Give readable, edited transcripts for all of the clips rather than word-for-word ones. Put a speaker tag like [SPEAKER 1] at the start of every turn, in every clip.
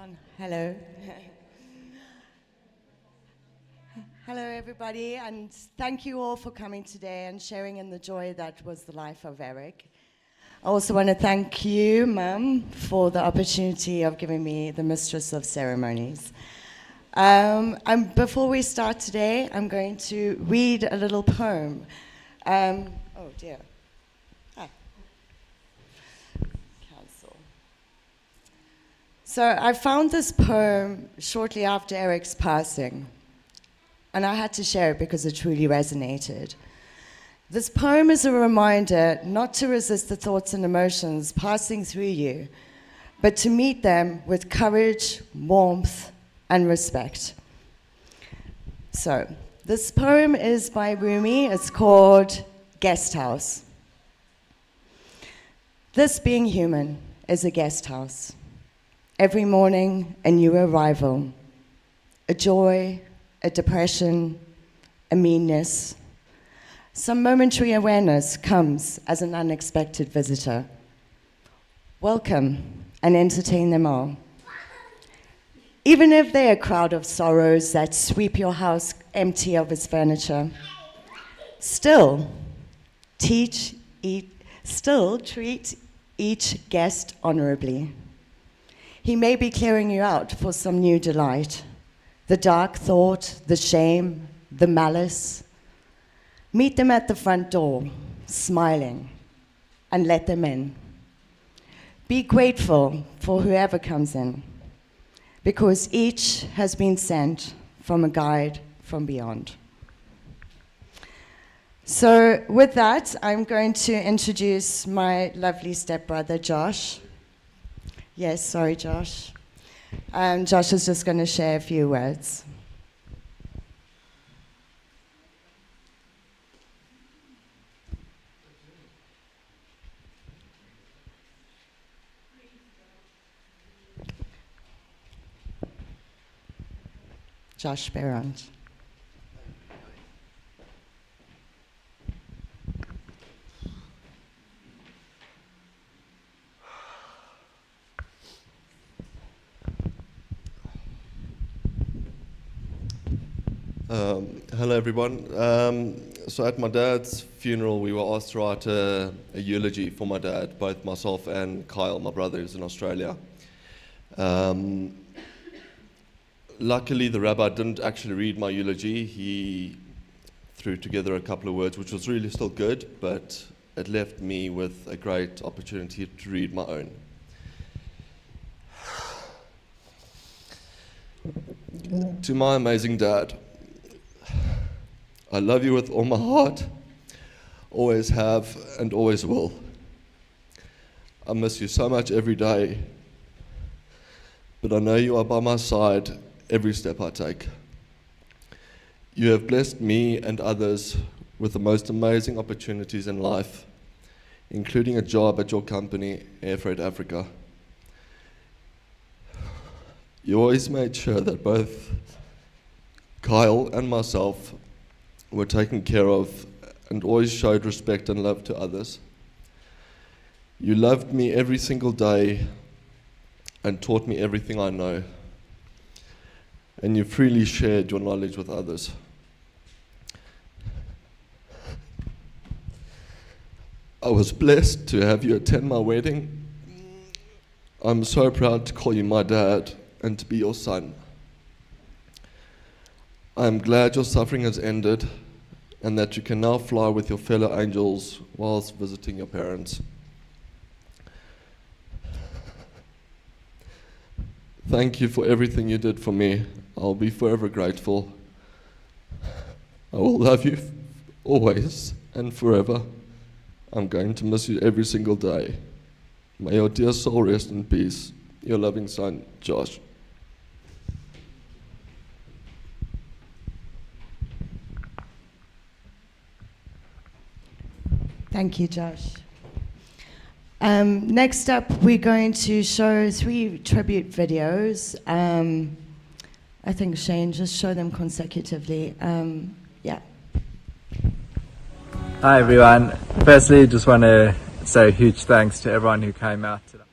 [SPEAKER 1] on. Hello. Hello, everybody, and thank you all for coming today and sharing in the joy that was the life of Eric. I also want to thank you, Mum, for the opportunity of giving me the Mistress of Ceremonies. Before we start today, I'm going to read a little poem. Oh, dear. Cancel. So I found this poem shortly after Eric's passing, and I had to share it because it truly resonated. This poem is a reminder not to resist the thoughts and emotions passing through you, but to meet them with courage, warmth, and respect. So, this poem is by Rumi. It's called Guest House. This being human is a guest house. Every morning, a new arrival, a joy, a depression, a meanness. Some momentary awareness comes as an unexpected visitor. Welcome and entertain them all. Even if they're a crowd of sorrows that sweep your house empty of its furniture, still treat each guest honorably. He may be clearing you out for some new delight. The dark thought, the shame, the malice. Meet them at the front door, smiling, and let them in. Be grateful for whoever comes in, because each has been sent from a guide from beyond. So with that, I'm going to introduce my lovely stepbrother, Josh. Yes, sorry, Josh. Josh is just going to share a few words. Josh Behrend.
[SPEAKER 2] Hello everyone. So at my dad's funeral we were asked to write a eulogy for my dad, both myself and Kyle, my brother, who's in Australia. Luckily the rabbi didn't actually read my eulogy. He threw together a couple of words which was really still good, but it left me with a great opportunity to read my own. To my amazing dad, I love you with all my heart, always have and always will. I miss you so much every day, but I know you are by my side every step I take. You have blessed me and others with the most amazing opportunities in life, including a job at your company, Air Freight Africa. You always made sure that both Kyle and myself were taken care of and always showed respect and love to others. You loved me every single day and taught me everything I know. And you freely shared your knowledge with others. I was blessed to have you attend my wedding. I'm so proud to call you my dad and to be your son. I am glad your suffering has ended and that you can now fly with your fellow angels whilst visiting your parents. Thank you for everything you did for me. I'll be forever grateful. I will love you always and forever. I'm going to miss you every single day. May your dear soul rest in peace. Your loving son, Josh.
[SPEAKER 1] Thank you, Josh. Next up, we're going to show 3 tribute videos. I think, Shane, just show them consecutively. Yeah.
[SPEAKER 3] Hi, everyone. Firstly, just want to say a huge thanks to everyone who came out today.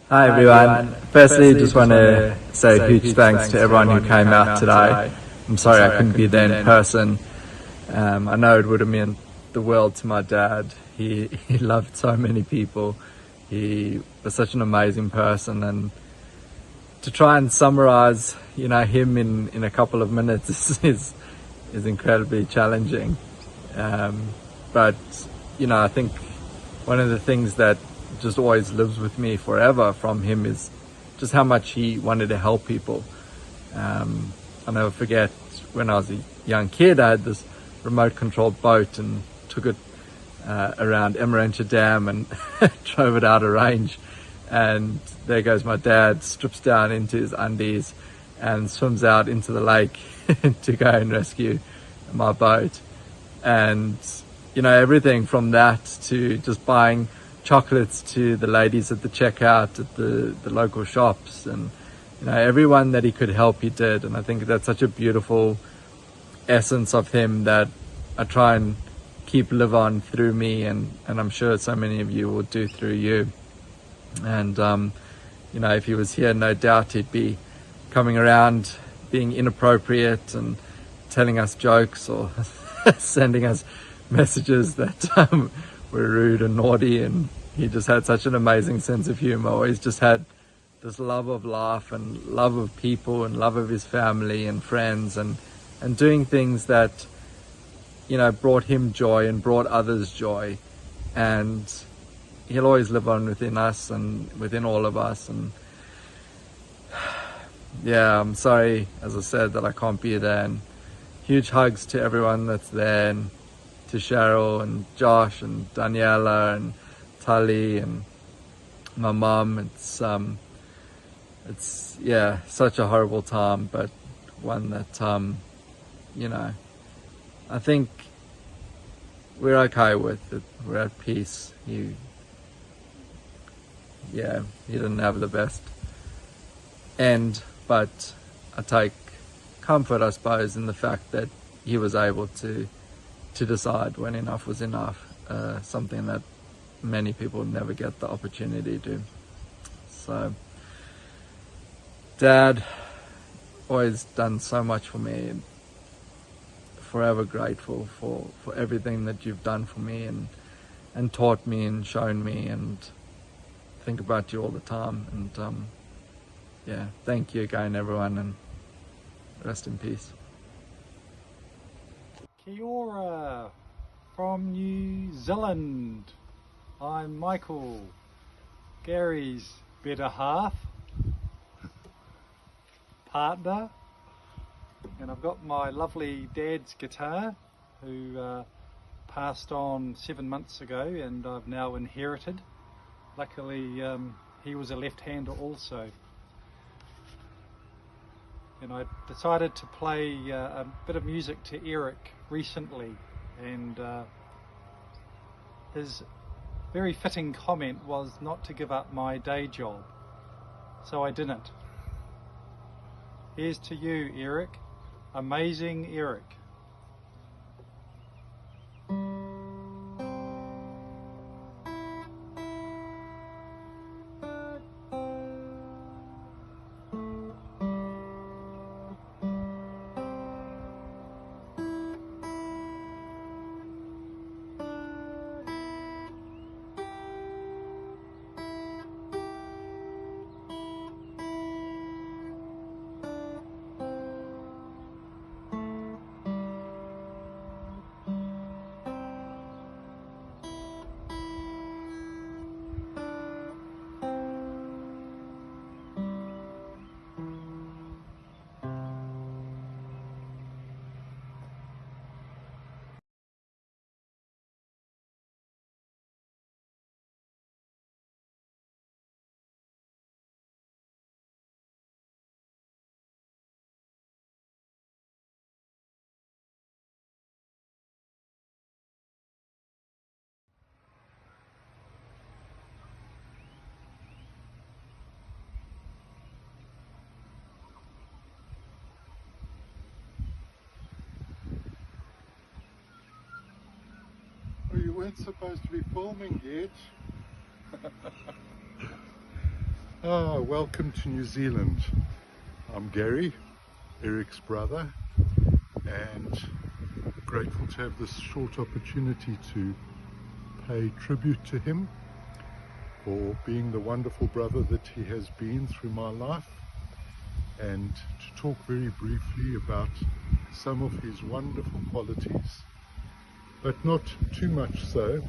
[SPEAKER 3] Hi everyone. Firstly, just want to say a huge thanks to everyone who came out today. I'm sorry I couldn't be there in person. I know it would have meant the world to my dad. He loved so many people. He was such an amazing person, and to try and summarize, him in a couple of minutes is incredibly challenging. But I think one of the things that just always lives with me forever from him is just how much he wanted to help people. I'll never forget when I was a young kid, I had this remote controlled boat and took it around Emerentia Dam and drove it out of range. And there goes my dad, strips down into his undies and swims out into the lake to go and rescue my boat. And everything from that to just buying chocolates to the ladies at the checkout at the local shops, and everyone that he could help he did. And I think that's such a beautiful essence of him that I try and keep live on through me, and I'm sure so many of you will do through you. And if he was here, no doubt he'd be coming around being inappropriate and telling us jokes or sending us messages that were rude and naughty. And he just had such an amazing sense of humor. He's just had this love of life and love of people and love of his family and friends, and doing things that brought him joy and brought others joy. And he'll always live on within us and within all of us. And yeah, I'm sorry, as I said, that I can't be there. And huge hugs to everyone that's there, and to Cheryl and Josh and Daniela and Tali and my mum. It's such a horrible time, but one that I think we're okay with it. We're at peace. He didn't have the best end, but I take comfort, I suppose, in the fact that he was able to decide when enough was enough, something that many people never get the opportunity to. So Dad, always done so much for me, and forever grateful for everything that you've done for me and taught me and shown me, and think about you all the time. And thank you again everyone, and rest in peace.
[SPEAKER 4] Kia ora from New Zealand. I'm Michael, Gary's better half, partner, and I've got my lovely dad's guitar who passed on 7 months ago, and I've now inherited. Luckily he was a left-hander also, and I decided to play a bit of music to Eric recently, and his very fitting comment was not to give up my day job, so I didn't. Here's to you, Eric. Amazing Eric.
[SPEAKER 5] Well, you weren't supposed to be filming yet. Welcome to New Zealand. I'm Gary, Eric's brother, and grateful to have this short opportunity to pay tribute to him for being the wonderful brother that he has been through my life, and to talk very briefly about some of his wonderful qualities, but not too much so.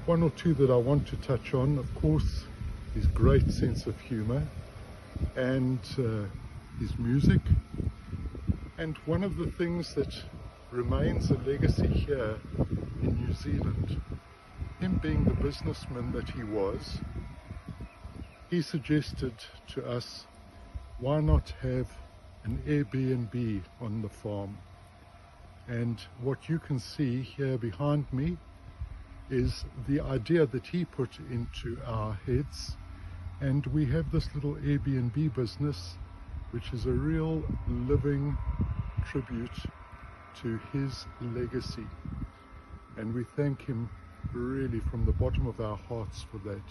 [SPEAKER 5] One or two that I want to touch on, of course, his great sense of humor and his music. And one of the things that remains a legacy here in New Zealand, him being the businessman that he was, he suggested to us, why not have an Airbnb on the farm? And what you can see here behind me is the idea that he put into our heads, and we have this little Airbnb business which is a real living tribute to his legacy, and we thank him really from the bottom of our hearts for that.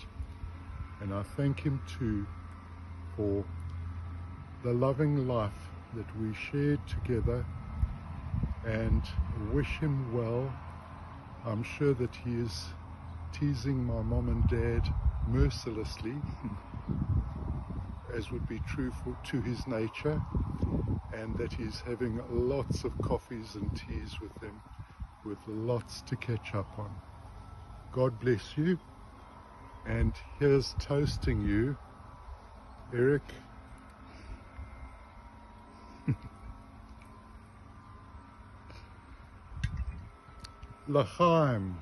[SPEAKER 5] And I thank him too for the loving life that we shared together, and wish him well. I'm sure that he is teasing my mom and dad mercilessly, as would be true to his nature, and that he's having lots of coffees and teas with them, with lots to catch up on. God bless you, and here's toasting you, Eric. L'chaim.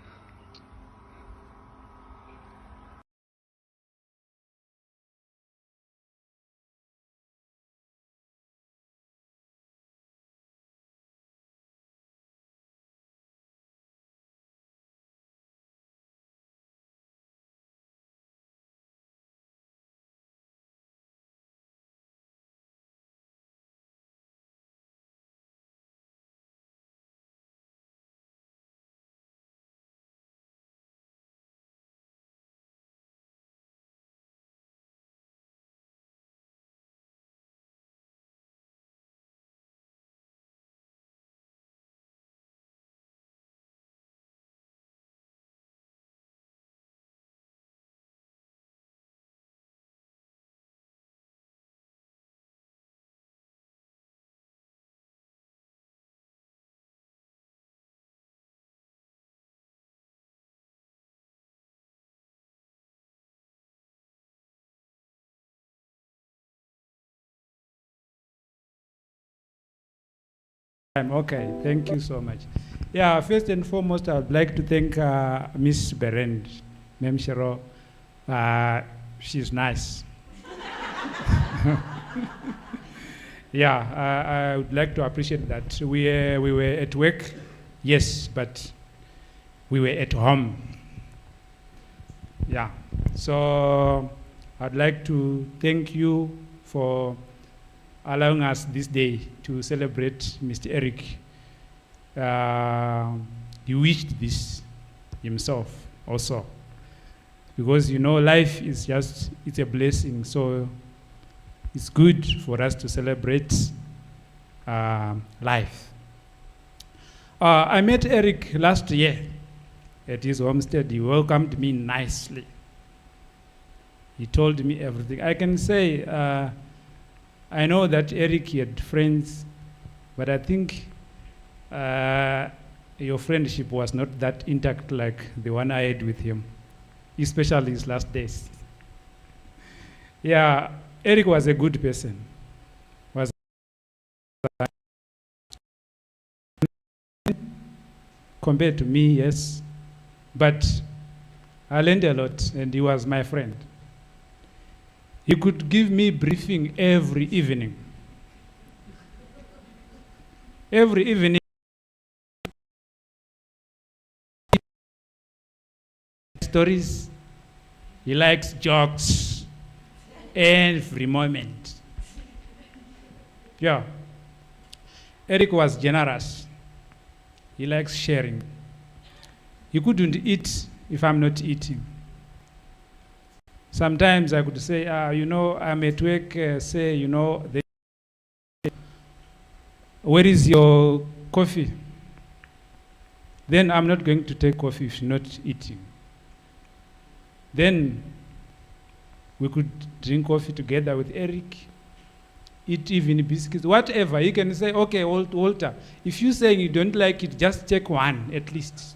[SPEAKER 6] Okay, thank you so much. Yeah, first and foremost, I would like to thank Miss Behrend, Mem Shiro. She's nice. Yeah, I would like to appreciate that. We were at work, yes, but we were at home. Yeah, so I'd like to thank you for allowing us this day to celebrate Mr. Eric. He wished this himself also, because you know life is just, it's a blessing, so it's good for us to celebrate life. I met Eric last year at his homestead. He welcomed me nicely. He told me everything. I can say, I know that Eric had friends, but I think your friendship was not that intact like the one I had with him, especially his last days. Yeah, Eric was a good person. Compared to me, yes, but I learned a lot, and he was my friend. He could give me briefing every evening. Every evening, stories, he likes jokes, every moment. Yeah. Eric was generous. He likes sharing. He couldn't eat if I'm not eating. Sometimes I could say, I'm at work, where is your coffee? Then I'm not going to take coffee if you're not eating. Then we could drink coffee together with Eric, eat even biscuits, whatever. You can say, okay, Walter, if you're saying you don't like it, just take one at least.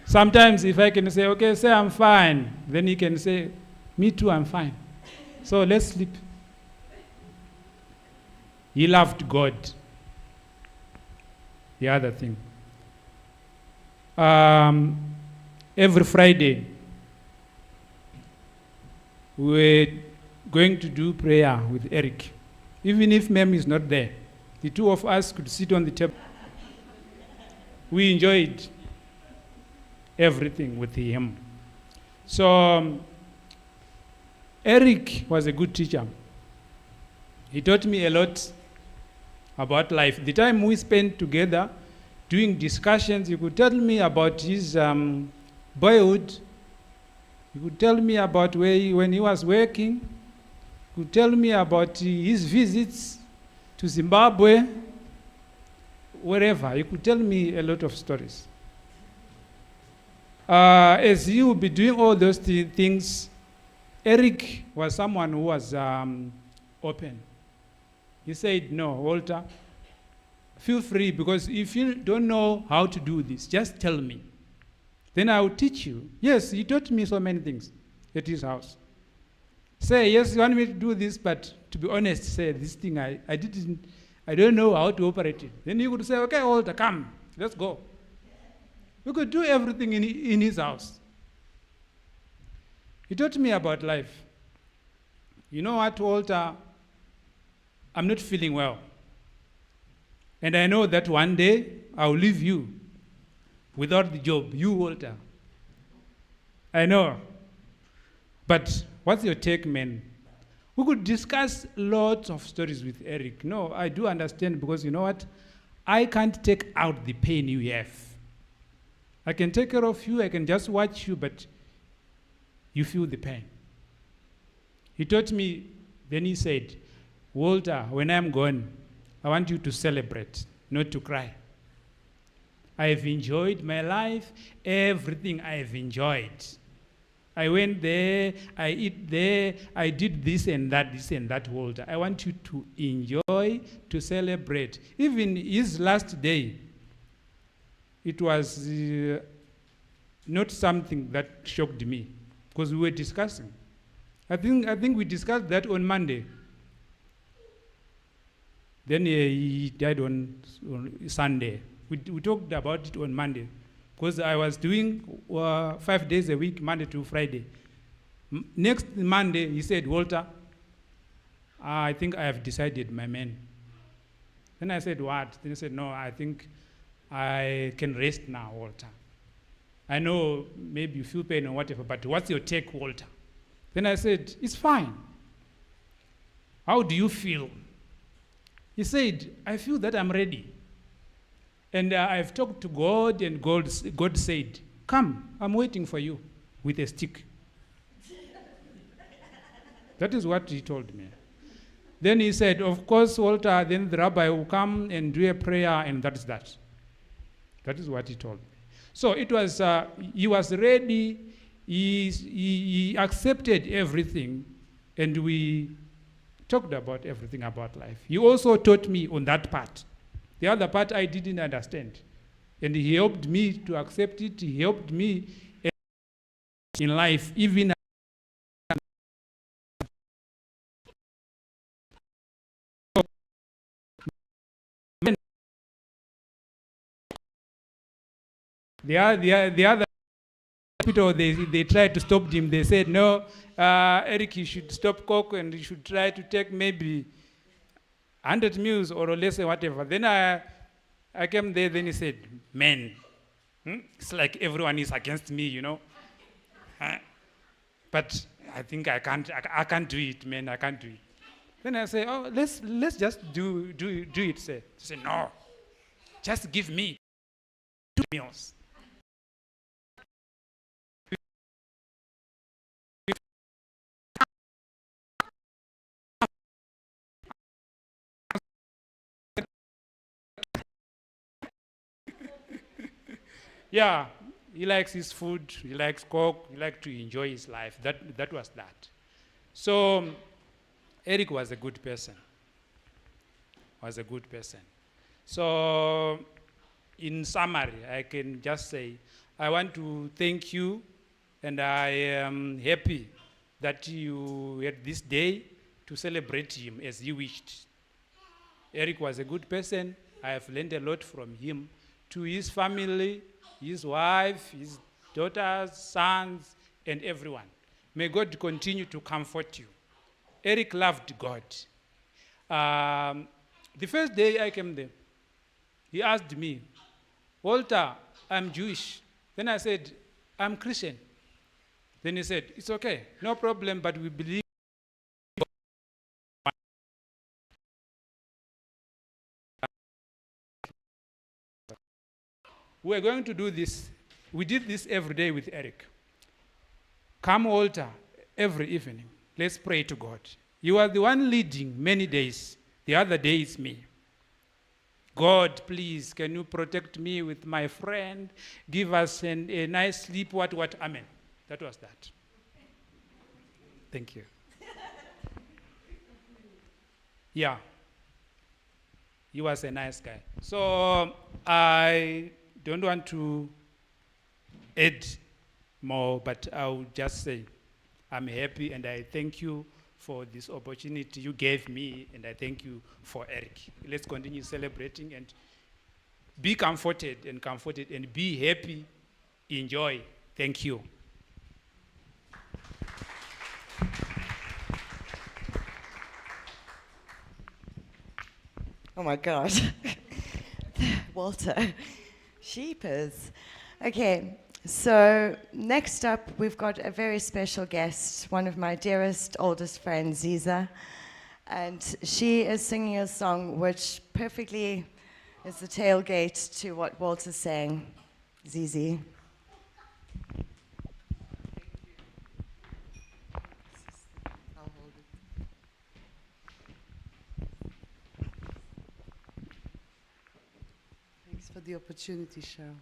[SPEAKER 6] Sometimes if I can say, okay, say I'm fine, then he can say, me too, I'm fine. So let's sleep. He loved God. The other thing. Every Friday, we're going to do prayer with Eric. Even if Mem is not there, the two of us could sit on the table. We enjoyed everything with him. So Eric was a good teacher. He taught me a lot about life. The time we spent together doing discussions, he could tell me about his boyhood. He could tell me about when he was working. He could tell me about his visits to Zimbabwe, wherever. He could tell me a lot of stories. As he would be doing all those things, Eric was someone who was open. He said, no, Walter, feel free, because if you don't know how to do this, just tell me. Then I will teach you. Yes, he taught me so many things at his house. Say, yes, you want me to do this, but to be honest, say, this thing, I don't know how to operate it. Then he would say, okay, Walter, come, let's go. We could do everything in his house. He taught me about life. You know what, Walter? I'm not feeling well. And I know that one day I'll leave you without the job. You, Walter. I know. But what's your take, man? We could discuss lots of stories with Eric. No, I do understand, because you know what? I can't take out the pain you have. I can take care of you, I can just watch you, but you feel the pain. He taught me, then he said, Walter, when I'm gone, I want you to celebrate, not to cry. I have enjoyed my life, everything I have enjoyed. I went there, I eat there, I did this and that, Walter. I want you to enjoy, to celebrate. Even his last day, it was not something that shocked me, because we were discussing. I think we discussed that on Monday. Then he died on Sunday. We talked about it on Monday, because I was doing 5 days a week, Monday to Friday. Next Monday, he said, Walter, I think I have decided, my man. Then I said, what? Then he said, no, I think I can rest now, Walter. I know maybe you feel pain or whatever, but what's your take, Walter? Then I said, it's fine. How do you feel? He said, I feel that I'm ready. And I've talked to God, and God said, come, I'm waiting for you with a stick. That is what he told me. Then he said, of course, Walter, then the rabbi will come and do a prayer, and that's that. That is what he told me. So it was, he was ready, he accepted everything, and we talked about everything about life. He also taught me on that part. The other part I didn't understand. And he helped me to accept it. He helped me in life, even the other people, they tried to stop him. They said, no, Eric, you should stop coke, and you should try to take maybe 100 meals or less or whatever. Then I came there, then he said, man, it's like everyone is against me, you know. But I think I can't do it, man, I can't do it. Then I say, oh, let's just do it, sir. He said, no, just give me 2 meals. Yeah, he likes his food, he likes Coke, he likes to enjoy his life. That was that. So Eric was a good person. So in summary, I can just say, I want to thank you, and I am happy that you had this day to celebrate him as you wished. Eric was a good person. I have learned a lot from him. To his family, his wife, his daughters, sons, and everyone. May God continue to comfort you. Eric loved God. The first day I came there, he asked me, Walter, I'm Jewish. Then I said, I'm Christian. Then he said, it's okay, no problem, but we believe. We're going to do this. We did this every day with Eric. Come, Walter, every evening. Let's pray to God. You are the one leading many days. The other day is me. God, please, can you protect me with my friend? Give us a nice sleep, what, amen. That was that. Thank you. Yeah. He was a nice guy. So I don't want to add more, but I'll just say I'm happy and I thank you for this opportunity you gave me, and I thank you for Eric. Let's continue celebrating and be comforted and be happy, enjoy. Thank you.
[SPEAKER 1] Oh my God. Walter. Sheepers. Okay, so next up we've got a very special guest, one of my dearest, oldest friends, Ziza. And she is singing a song which perfectly is the tailgate to what Walter's saying. Zizi.
[SPEAKER 7] Thanks for the opportunity, Cheryl.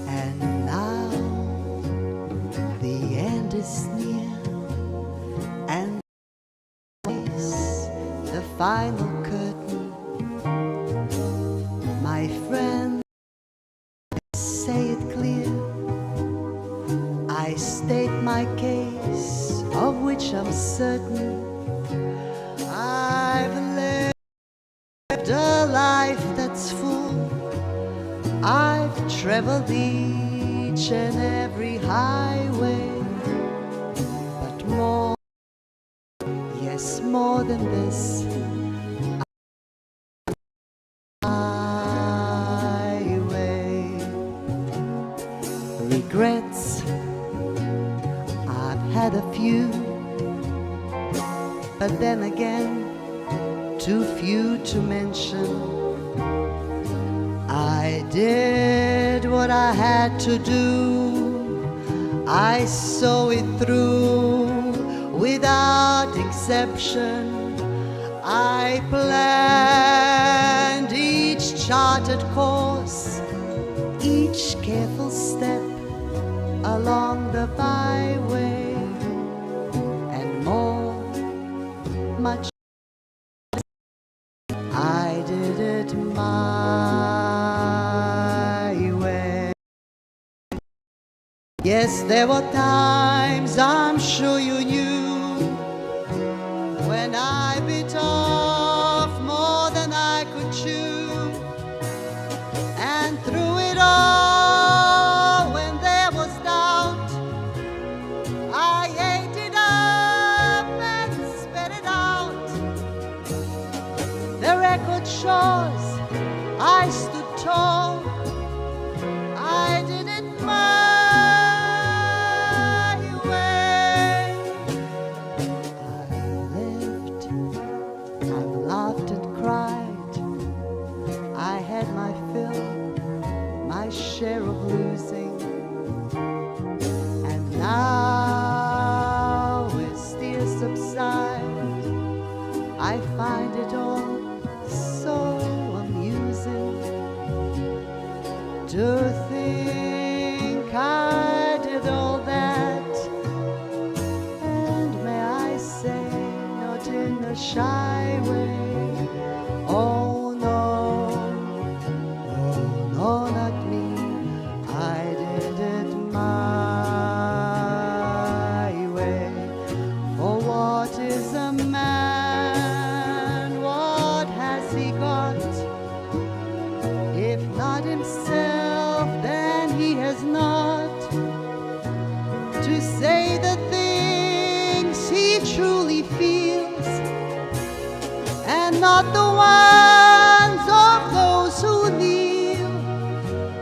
[SPEAKER 8] And now the end is near, and the final curtain. My friend, say it clear. I state my case, of which I'm certain. I've lived a life that's full. I've traveled each and every highway, but more, yes, more than this, highway. Regrets, I've had a few, but then again, too few to mention. I did what I had to do. I saw it through without exception. I planned each charted course, each careful step along the byway, and more, much, I did it my way. Yes, there were times, I'm sure you knew, when I bit off more than I could chew, and through it all, when there was doubt, I ate it up and spat it out. The record shows I stood tall. I did it my way. I've lived, I've laughed and cried. I had my fill himself than he has not, to say the things he truly feels, and not the ones of those who kneel.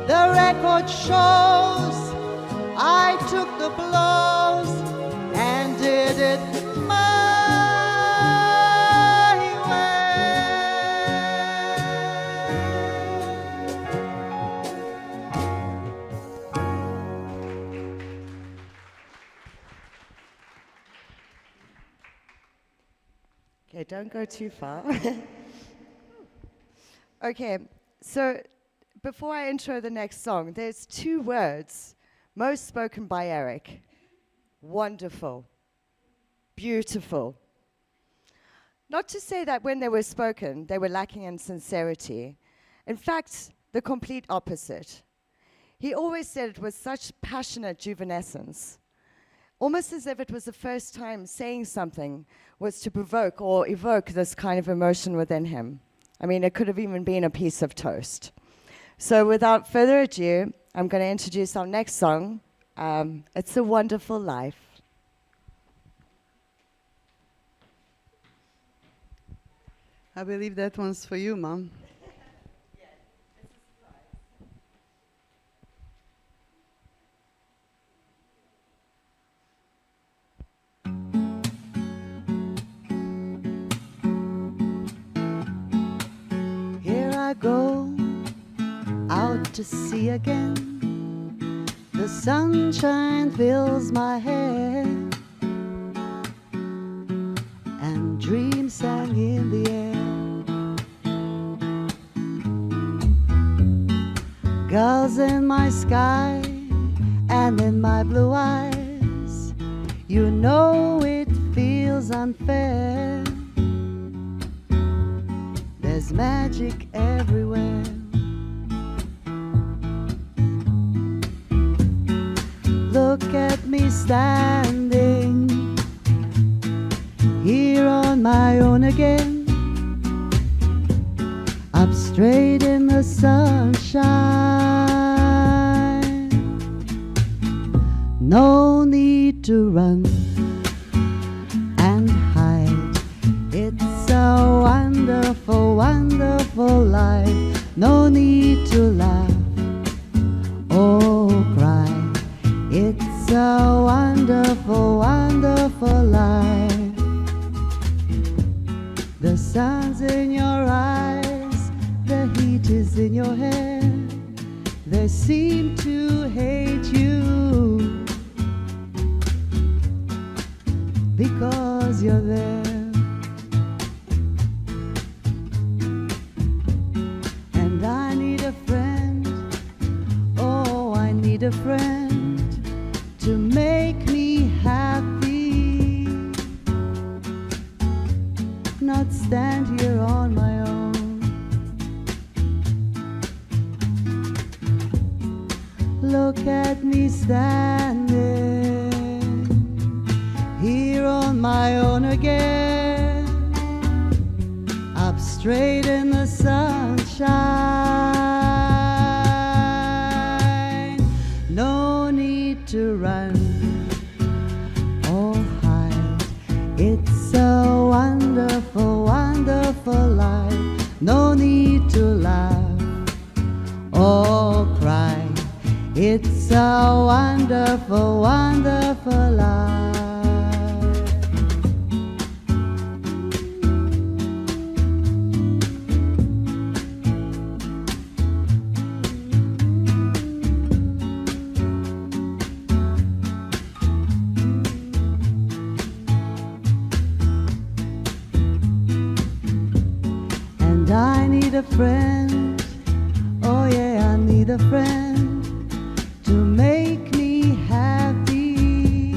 [SPEAKER 8] The record shows I took the blows and did it my
[SPEAKER 1] Okay, don't go too far. Okay, so before I intro the next song, there's 2 words most spoken by Eric. Wonderful. Beautiful. Not to say that when they were spoken, they were lacking in sincerity. In fact, the complete opposite. He always said it with such passionate juvenescence, almost as if it was the first time saying something was to provoke or evoke this kind of emotion within him. I mean, it could have even been a piece of toast. So without further ado, I'm going to introduce our next song. It's A Wonderful Life.
[SPEAKER 7] I believe that one's for you, Mom.
[SPEAKER 8] Here I go out to sea again. The sunshine fills my hair, and dreams hang in the air. Girls in my sky and in my blue eyes, you know it feels unfair. There's magic everywhere. Look at me standing here on my own again, up straight in the sunshine. No need to run and hide. It's a wonderful, wonderful life. No need to laugh or cry. It's a wonderful, wonderful life. The sun's in your eyes, the heat is in your hair. They seem to hate you because you're there. And I need a friend, oh, I need a friend to make me happy, not stand here on my own. Look at me standing here on my own again, up straight in the sunshine. No need to run or hide. It's a wonderful, wonderful life. No need to laugh or cry. It's a wonderful, wonderful life. And I need a friend, oh yeah, I need a friend to make me happy,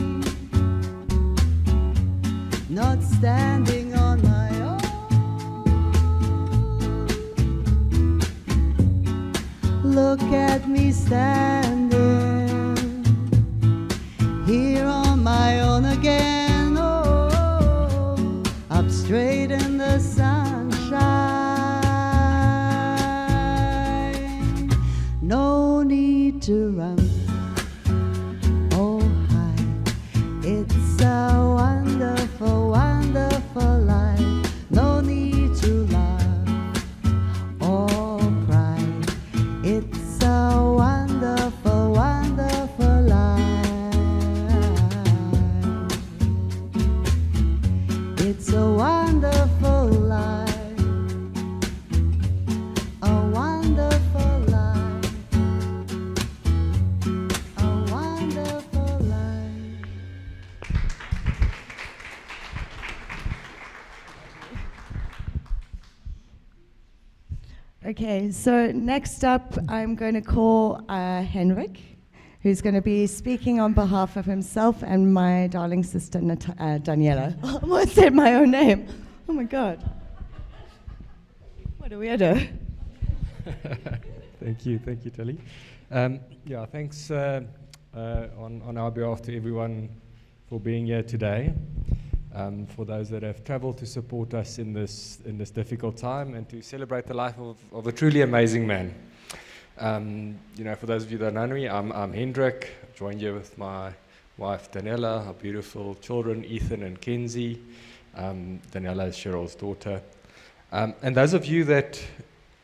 [SPEAKER 8] not standing on my own. Look at me standing here on my own again, oh, up straight in the sunshine.
[SPEAKER 1] Okay, so next up, I'm going to call Henrik, who's going to be speaking on behalf of himself and my darling sister, Daniela. I almost said my own name. Oh my God. What a weirdo.
[SPEAKER 9] Thank you, Tilly. Yeah, thanks on our behalf to everyone for being here today. For those that have traveled to support us in this difficult time and to celebrate the life of a truly amazing man. For those of you that know me, I'm Hendrik. I joined here with my wife Daniela, our beautiful children Ethan and Kenzie. Daniela is Cheryl's daughter. And those of you that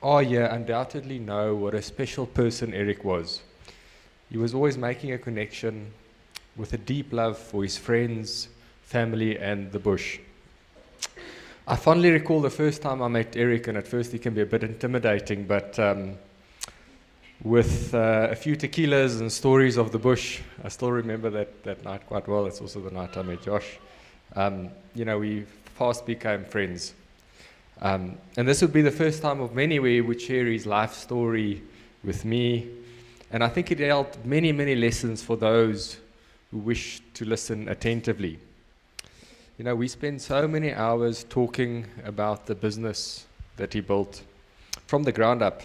[SPEAKER 9] are here undoubtedly know what a special person Eric was. He was always making a connection with a deep love for his friends, family, and the bush. I fondly recall the first time I met Eric, and at first he can be a bit intimidating, but with a few tequilas and stories of the bush, I still remember that night quite well. It's also the night I met Josh. We fast became friends. And this would be the first time of many where he would share his life story with me. And I think it held many, many lessons for those who wish to listen attentively. We spend so many hours talking about the business that he built from the ground up.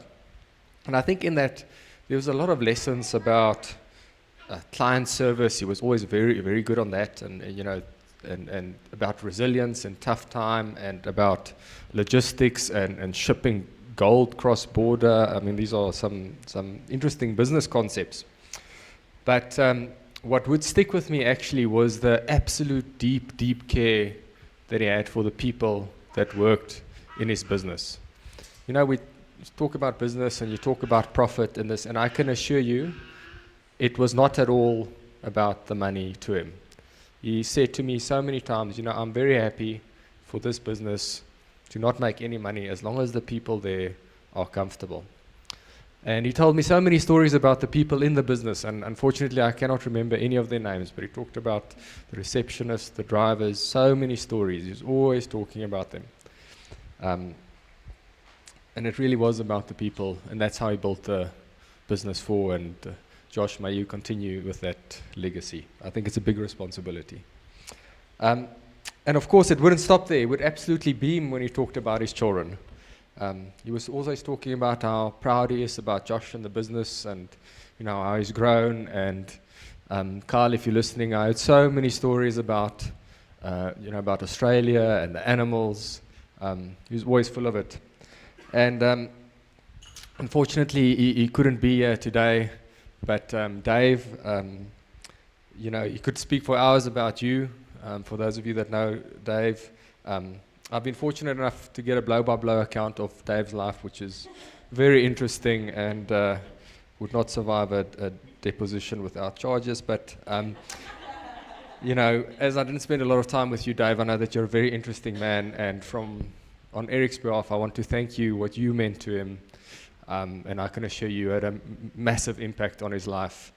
[SPEAKER 9] And I think in that there was a lot of lessons about client service. He was always very, very good on that, and about resilience and tough time, and about logistics and shipping gold cross-border. I mean, these are some interesting business concepts. But what would stick with me actually was the absolute deep care that he had for the people that worked in his business. We talk about business and you talk about profit and this, and I can assure you it was not at all about the money to him. He said to me so many times, I'm very happy for this business to not make any money as long as the people there are comfortable. And he told me so many stories about the people in the business, and unfortunately I cannot remember any of their names, but he talked about the receptionists, the drivers, so many stories. He was always talking about them. And it really was about the people, and that's how he built the business for. And Josh, may you continue with that legacy. I think it's a big responsibility. And of course, it wouldn't stop there. It would absolutely beam when he talked about his children. He was always talking about how proud he is about Josh and the business, and how he's grown. And Kyle, if you're listening, I heard so many stories about about Australia and the animals. He was always full of it. And unfortunately, he couldn't be here today. But Dave, he could speak for hours about you. For those of you that know Dave, I've been fortunate enough to get a blow-by-blow account of Dave's life, which is very interesting and would not survive a deposition without charges. But, as I didn't spend a lot of time with you, Dave, I know that you're a very interesting man. And on Eric's behalf, I want to thank you, what you meant to him. And I can assure you had a massive impact on his life,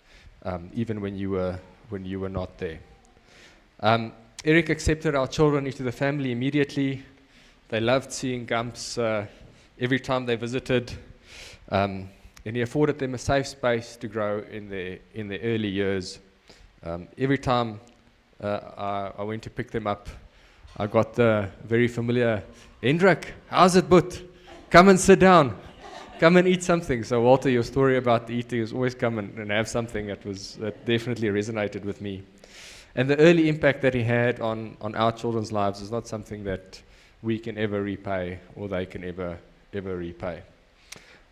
[SPEAKER 9] even when you were not there. Eric accepted our children into the family immediately. They loved seeing Gumps every time they visited, and he afforded them a safe space to grow in their early years. Every time I went to pick them up, I got the very familiar, "Hendrik, how's it, but? Come and sit down. Come and eat something." So Walter, your story about eating is always come and have something. That definitely resonated with me. And the early impact that he had on our children's lives is not something that we can ever repay, or they can ever repay.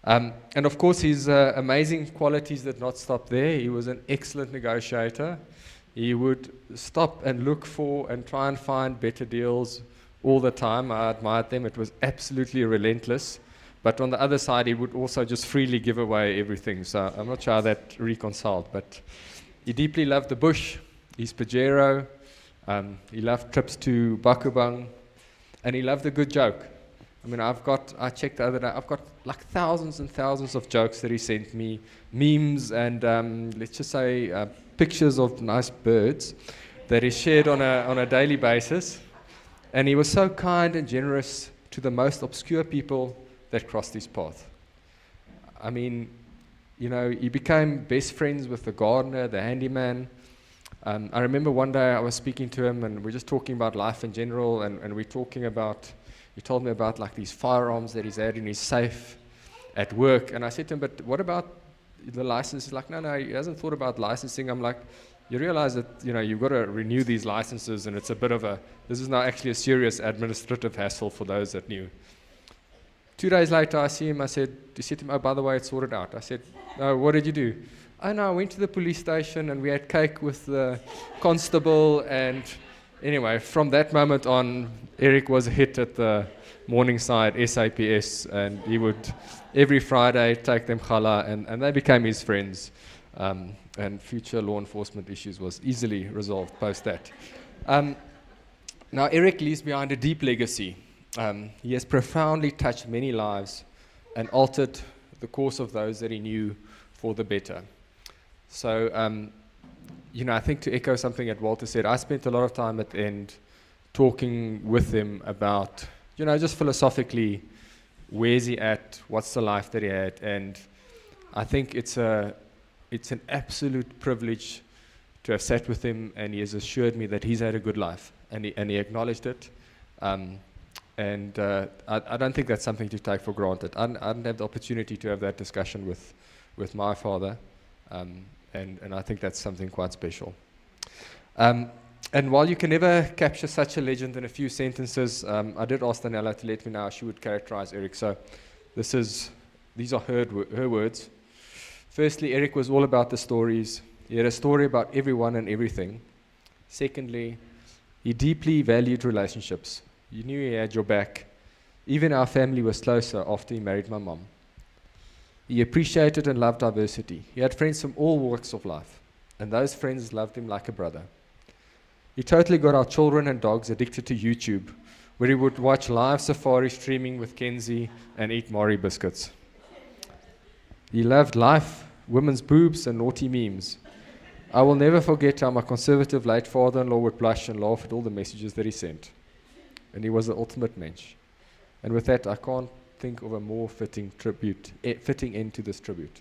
[SPEAKER 9] And of course, his amazing qualities did not stop there. He was an excellent negotiator. He would stop and look for and try and find better deals all the time. I admired them. It was absolutely relentless. But on the other side, he would also just freely give away everything. So I'm not sure how that reconciled. But he deeply loved the bush, his Pajero. He loved trips to Bakubang. And he loved a good joke. I mean, I checked the other day, I've got like thousands and thousands of jokes that he sent me, memes and let's just say pictures of nice birds that he shared on a daily basis. And he was so kind and generous to the most obscure people that crossed his path. I mean, you know, he became best friends with the gardener, the handyman. I remember one day I was speaking to him and we're just talking about life in general, and we're talking about, he told me about like these firearms that he's had in his safe at work, and I said to him, but what about the license? He's like, no, he hasn't thought about licensing. I'm like, you realize that, you know, you've got to renew these licenses, and it's a bit of this is now actually a serious administrative hassle for those that knew. 2 days later, I see him, he said to him, oh, by the way, it's sorted out. I said, no, what did you do? Oh, no, I went to the police station and we had cake with the constable, and anyway, from that moment on, Eric was a hit at the Morningside SAPS, and he would every Friday take them challah, and they became his friends, and future law enforcement issues was easily resolved post that. Now, Eric leaves behind a deep legacy. He has profoundly touched many lives and altered the course of those that he knew for the better. So, you know, I think to echo something that Walter said, I spent a lot of time at the end talking with him about, you know, just philosophically, where's he at, what's the life that he had, and I think it's an absolute privilege to have sat with him, and he has assured me that he's had a good life, and he acknowledged it. I don't think that's something to take for granted. I didn't have the opportunity to have that discussion with my father, and I think that's something quite special. And while you can never capture such a legend in a few sentences, I did ask Daniela to let me know how she would characterize Eric. So these are her words. Firstly, Eric was all about the stories. He had a story about everyone and everything. Secondly, he deeply valued relationships. You knew he had your back. Even our family was closer after he married my mom. He appreciated and loved diversity. He had friends from all walks of life, and those friends loved him like a brother. He totally got our children and dogs addicted to YouTube, where he would watch live safari streaming with Kenzie and eat Mari biscuits. He loved life, women's boobs, and naughty memes. I will never forget how my conservative late father-in-law would blush and laugh at all the messages that he sent. And he was the ultimate mensch. And with that, I can't think of a more fitting end to this tribute.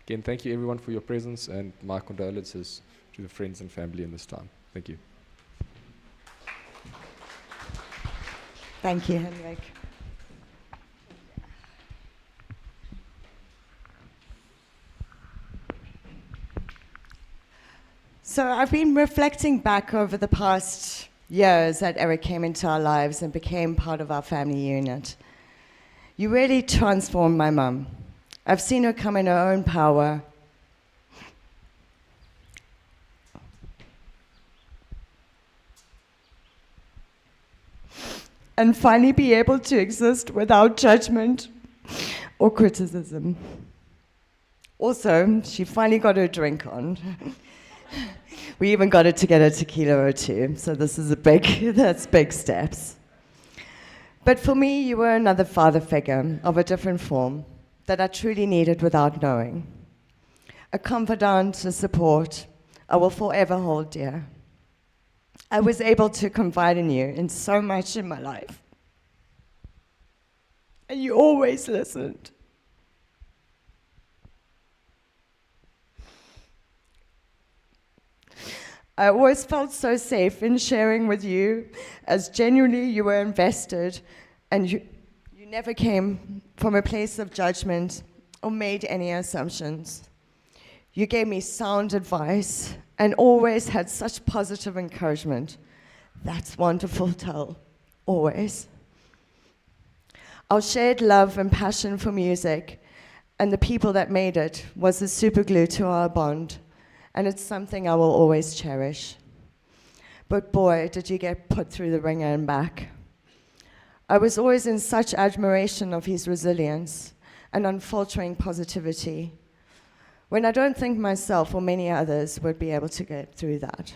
[SPEAKER 9] Again, thank you everyone for your presence, and my condolences to the friends and family in this time. Thank you.
[SPEAKER 1] Thank you, Henrik. So I've been reflecting back over the past years that Eric came into our lives and became part of our family unit. You really transformed my mum. I've seen her come in her own power. And finally be able to exist without judgment or criticism. Also, she finally got her drink on. We even got her to get a tequila or two, so this is that's big steps. But for me, you were another father figure of a different form that I truly needed without knowing. A confidant, a support I will forever hold dear. I was able to confide in you in so much in my life. And you always listened. I always felt so safe in sharing with you, as genuinely you were invested, and you never came from a place of judgment or made any assumptions. You gave me sound advice and always had such positive encouragement. That's wonderful, Tal, always. Our shared love and passion for music and the people that made it was the superglue to our bond, and it's something I will always cherish. But boy, did you get put through the ringer and back. I was always in such admiration of his resilience and unfaltering positivity, when I don't think myself or many others would be able to get through that.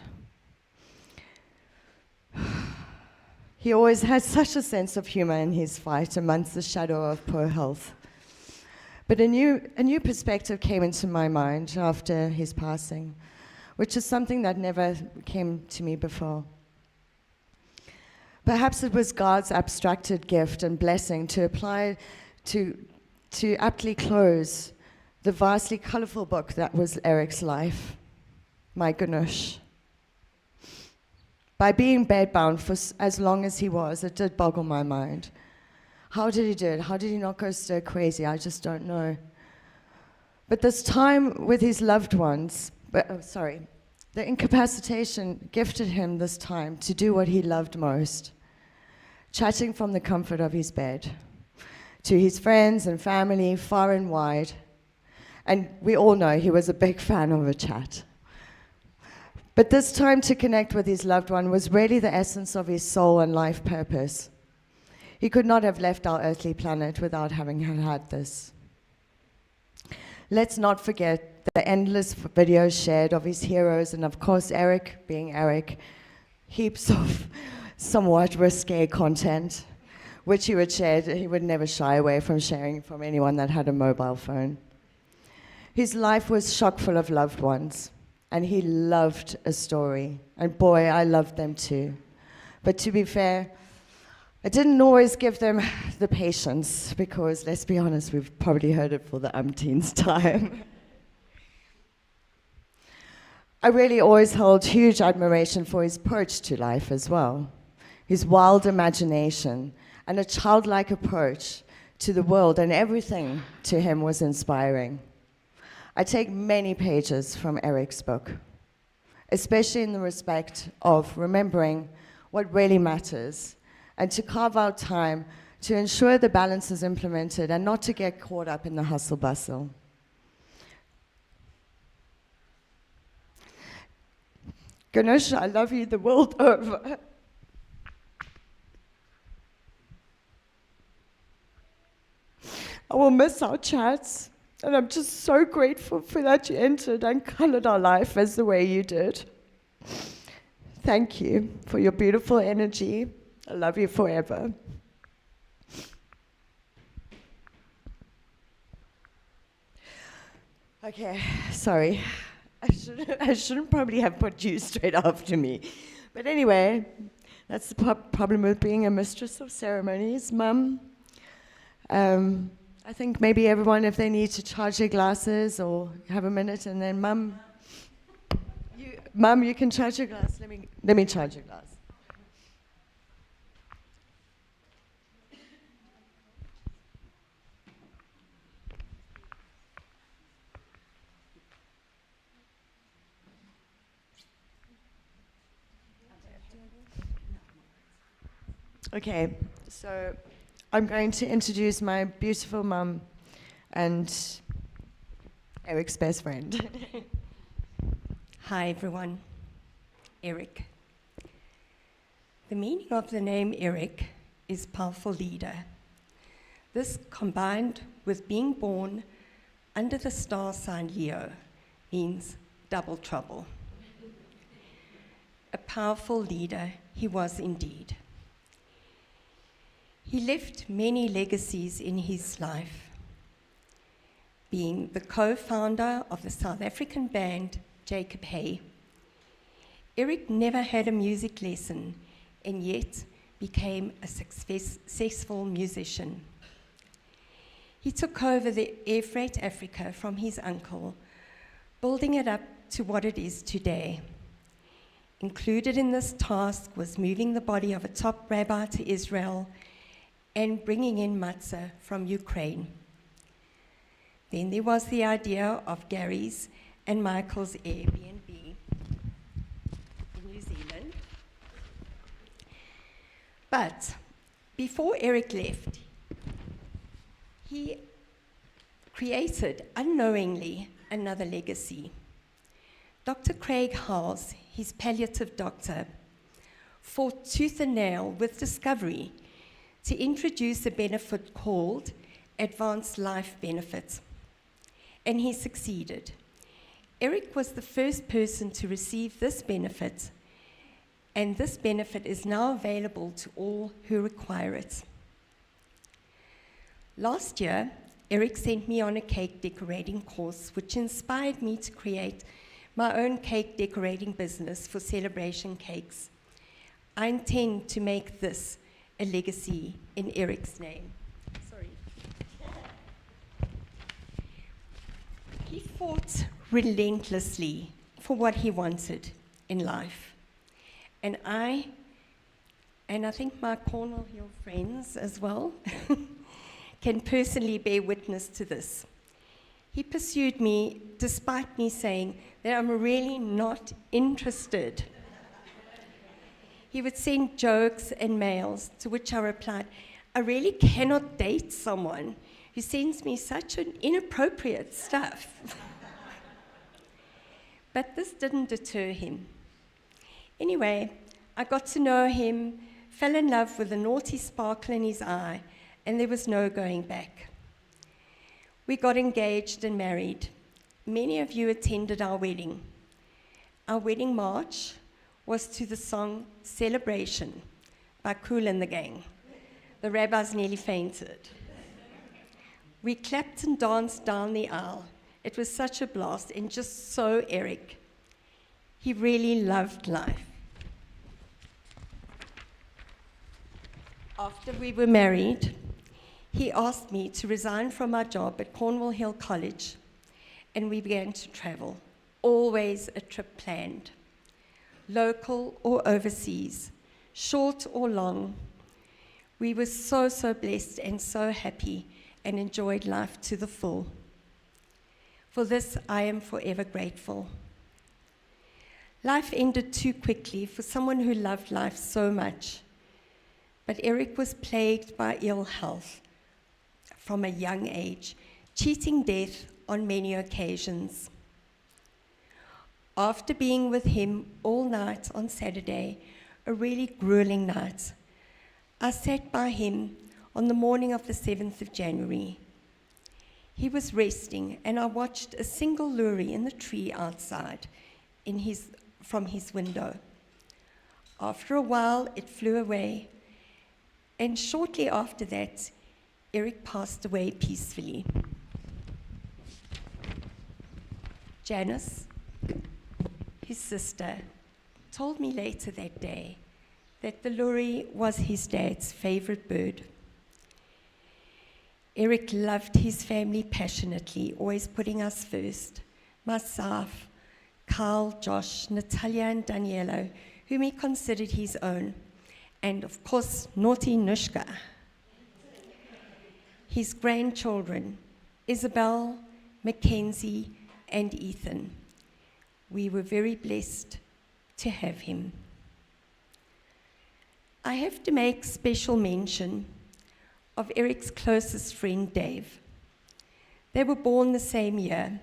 [SPEAKER 1] He always had such a sense of humor in his fight amongst the shadow of poor health. But a new perspective came into my mind after his passing, which is something that never came to me before. Perhaps it was God's abstracted gift and blessing to apply to aptly close the vastly colorful book that was Eric's life. My goodness. By being bedbound for as long as he was, it did boggle my mind. How did he do it? How did he not go stir crazy? I just don't know. But this time with his loved ones, the incapacitation gifted him this time to do what he loved most, chatting from the comfort of his bed to his friends and family far and wide. And we all know he was a big fan of a chat. But this time to connect with his loved one was really the essence of his soul and life purpose. He could not have left our earthly planet without having had this. Let's not forget the endless videos shared of his heroes, and of course Eric, being Eric, heaps of somewhat risque content, which he would share. He would never shy away from sharing from anyone that had a mobile phone. His life was chock full of loved ones, and he loved a story. And boy, I loved them too. But to be fair, I didn't always give them the patience, because let's be honest, we've probably heard it for the umpteenth time. I really always held huge admiration for his approach to life as well, his wild imagination and a childlike approach to the world, and everything to him was inspiring. I take many pages from Eric's book, especially in the respect of remembering what really matters and to carve out time to ensure the balance is implemented and not to get caught up in the hustle bustle. Ganesh, I love you the world over. I will miss our chats, and I'm just so grateful for that you entered and colored our life as the way you did. Thank you for your beautiful energy. I love you forever. Okay, sorry. I shouldn't probably have put you straight after me. But anyway, that's the problem with being a mistress of ceremonies, Mum. I think maybe everyone, if they need to charge their glasses or have a minute, and then Mum, you can charge your glass. Let me charge your glass. Okay, so I'm going to introduce my beautiful mum and Eric's best friend.
[SPEAKER 10] Hi everyone, Eric. The meaning of the name Eric is powerful leader. This, combined with being born under the star sign Leo, means double trouble. A powerful leader he was indeed. He left many legacies in his life, being the co-founder of the South African band Jacob Hay. Eric never had a music lesson and yet became a successful musician. He took over the Air Freight Africa from his uncle, building it up to what it is today. Included in this task was moving the body of a top rabbi to Israel and bringing in matzah from Ukraine. Then there was the idea of Gary's and Michael's Airbnb in New Zealand. But before Eric left, he created, unknowingly, another legacy. Dr. Craig Howes, his palliative doctor, fought tooth and nail with Discovery to introduce a benefit called Advanced Life Benefit, and he succeeded. Eric was the first person to receive this benefit, and this benefit is now available to all who require it. Last year, Eric sent me on a cake decorating course, which inspired me to create my own cake decorating business for celebration cakes. I intend to make this a legacy in Eric's name. Sorry. fought relentlessly for what he wanted in life. And I think my Cornwall Hill friends as well can personally bear witness to this. He pursued me despite me saying that I'm really not interested. He would send jokes and mails, to which I replied, I really cannot date someone who sends me such an inappropriate stuff. But this didn't deter him. Anyway, I got to know him, fell in love with a naughty sparkle in his eye, and there was no going back. We got engaged and married. Many of you attended our wedding. Our wedding march was to the song Celebration by Kool and the Gang. The rabbis nearly fainted. We clapped and danced down the aisle. It was such a blast and just so Eric. He really loved life. After we were married, he asked me to resign from my job at Cornwall Hill College, and we began to travel. Always a trip planned, local or overseas, short or long. We were so blessed and so happy and enjoyed life to the full. For this, I am forever grateful. Life ended too quickly for someone who loved life so much. But Eric was plagued by ill health from a young age, cheating death on many occasions. After being with him all night on Saturday, a really grueling night, I sat by him on the morning of the 7th of January. He was resting, and I watched a single lory in the tree outside from his window. After a while, it flew away, and shortly after that, Eric passed away peacefully. Janice, his sister, told me later that day that the lory was his dad's favorite bird. Eric loved his family passionately, always putting us first. Myself, Carl, Josh, Natalia, and Daniela, whom he considered his own. And of course, naughty Nushka. His grandchildren, Isabel, Mackenzie, and Ethan. We were very blessed to have him. I have to make special mention of Eric's closest friend, Dave. They were born the same year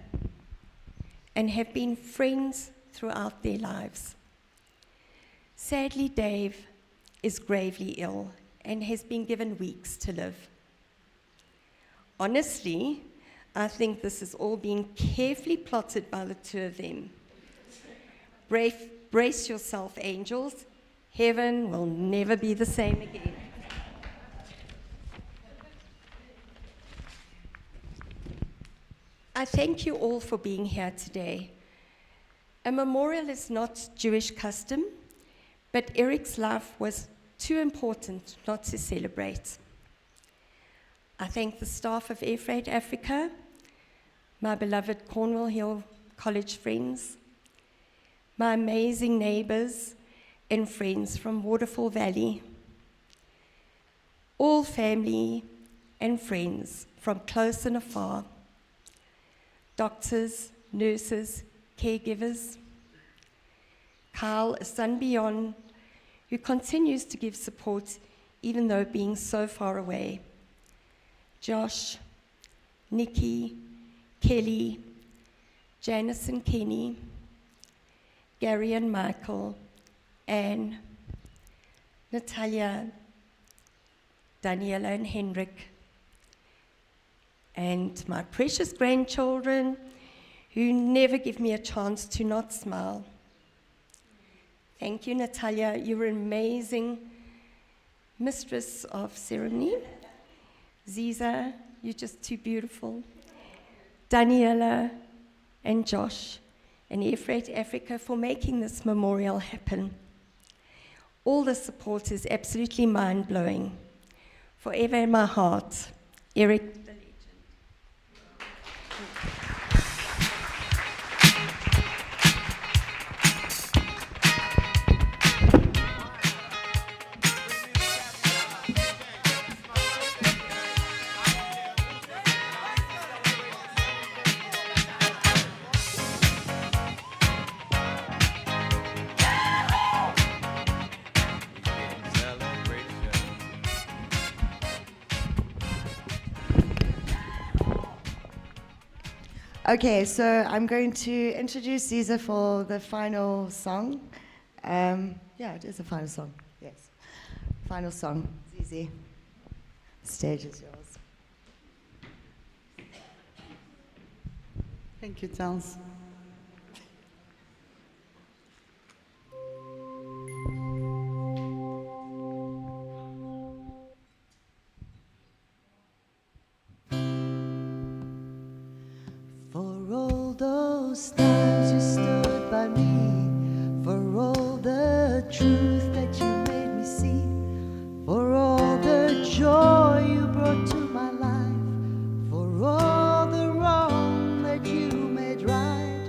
[SPEAKER 10] and have been friends throughout their lives. Sadly, Dave is gravely ill and has been given weeks to live. Honestly, I think this has all been carefully plotted by the two of them. Brace yourself, angels. Heaven will never be the same again. I thank you all for being here today. A memorial is not Jewish custom, but Eric's life was too important not to celebrate. I thank the staff of Air Freight Africa, my beloved Cornwall Hill College friends, my amazing neighbors and friends from Waterfall Valley, all family and friends from close and afar, doctors, nurses, caregivers, Carl, a son beyond, who continues to give support even though being so far away, Josh, Nikki, Kelly, Janice and Kenny, Gary and Michael, Anne, Natalia, Daniela and Hendrik, and my precious grandchildren who never give me a chance to not smile. Thank you, Natalia. You were an amazing mistress of ceremony. Ziza, you're just too beautiful. Daniela and Josh and Air Freight Africa for making this memorial happen. All the support is absolutely mind-blowing. Forever in my heart, Eric the legend.
[SPEAKER 1] Okay, so I'm going to introduce Caesar for the final song. Yeah, it is the final song. Yes. Final song. It's easy. Stage is yours.
[SPEAKER 7] Thank you, Charles.
[SPEAKER 8] For all those times you stood by me, for all the truth that you made me see, for all the joy you brought to my life, for all the wrong that you made right,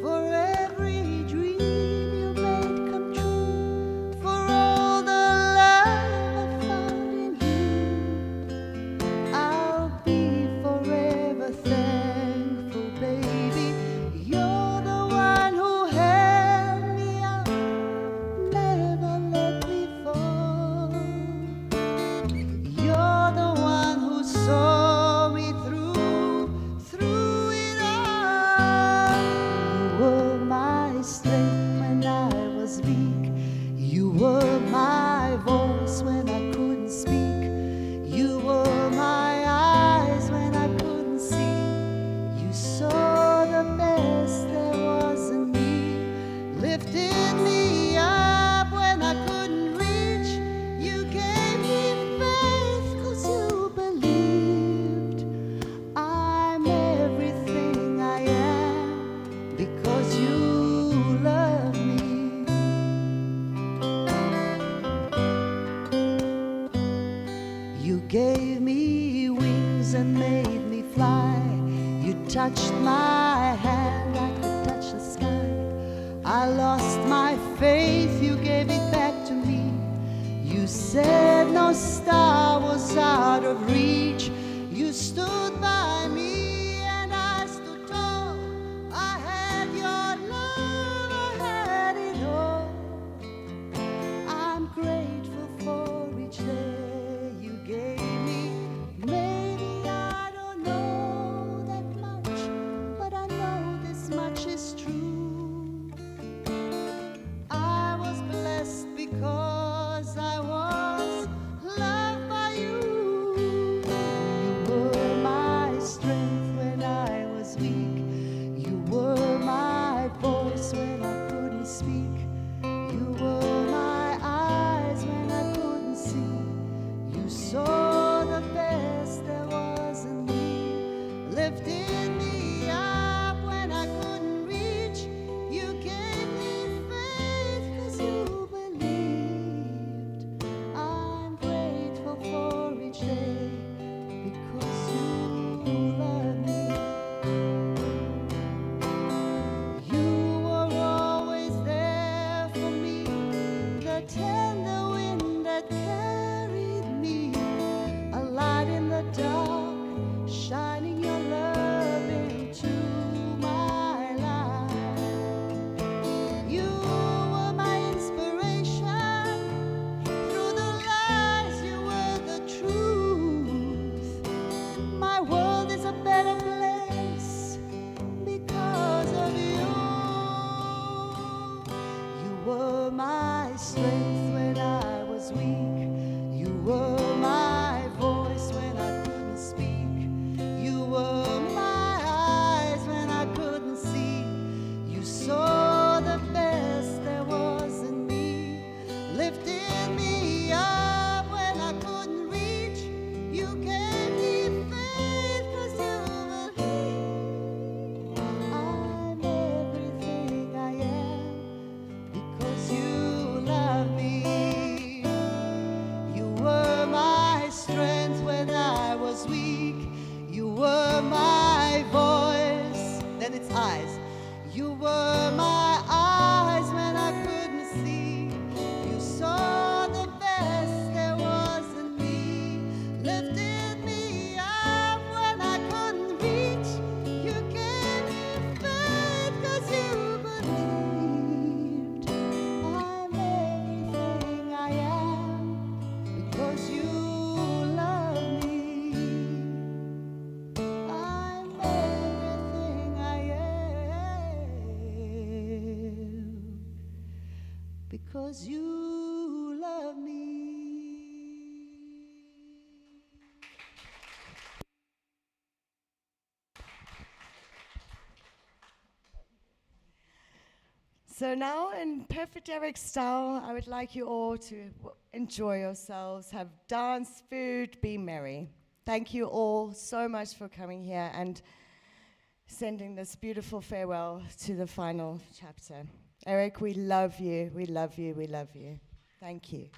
[SPEAKER 8] for every dream you made come true, for all the love I found in you, I'll be forever thankful, baby. You're the one who held me up, never let me fall. You're the one who saw me through it all. You were my strength when I was weak. You were my voice when I couldn't speak. You were my eyes when I couldn't see. You saw the best there was in me, lifted me up when I couldn't reach. You gave me faith 'cause you believed. I'm everything I am because you love me. You gave me wings and made me fly. You touched my hand, I could touch the sky. I lost my faith, you gave it back to me. You said no star was out of reach. You stood by me and I stood tall. I had your love, I had it all. I'm grateful for each day you gave me. Maybe I don't know that much, but I know this much is true. I was blessed because I was loved by you. You were my strength when I was weak. You were my voice when I couldn't speak. You were my eyes when I couldn't see. You saw the best there was in me, lifted me up when I couldn't reach. You gave me faith 'cause you believed. I'm grateful for each day because you love me. You were always there for me, the tender wind that carried me, a light in the dark, shining your love into my life. You were my inspiration, through the lies you were the truth. My world is a better place because of you. You were my strength when I was weak. You were my voice when I couldn't speak. You were my eyes when I couldn't see. You saw the best there was in me, lifted me up when I couldn't reach. You gave me faith 'cause you believed. I'm everything I am because you love me. You were my strength when I was weak. You were my voice, then it's eyes. You were my eyes when I couldn't see. You saw the best there was in me, lifted me up when I couldn't reach. You gave me faith 'cause you believed. I'm everything I am because you love me. I'm everything I because you love me.
[SPEAKER 1] So now, in perfect Eric style, I would like you all to enjoy yourselves, have dance, food, be merry. Thank you all so much for coming here and sending this beautiful farewell to the final chapter. Eric, we love you, we love you, we love you. Thank you.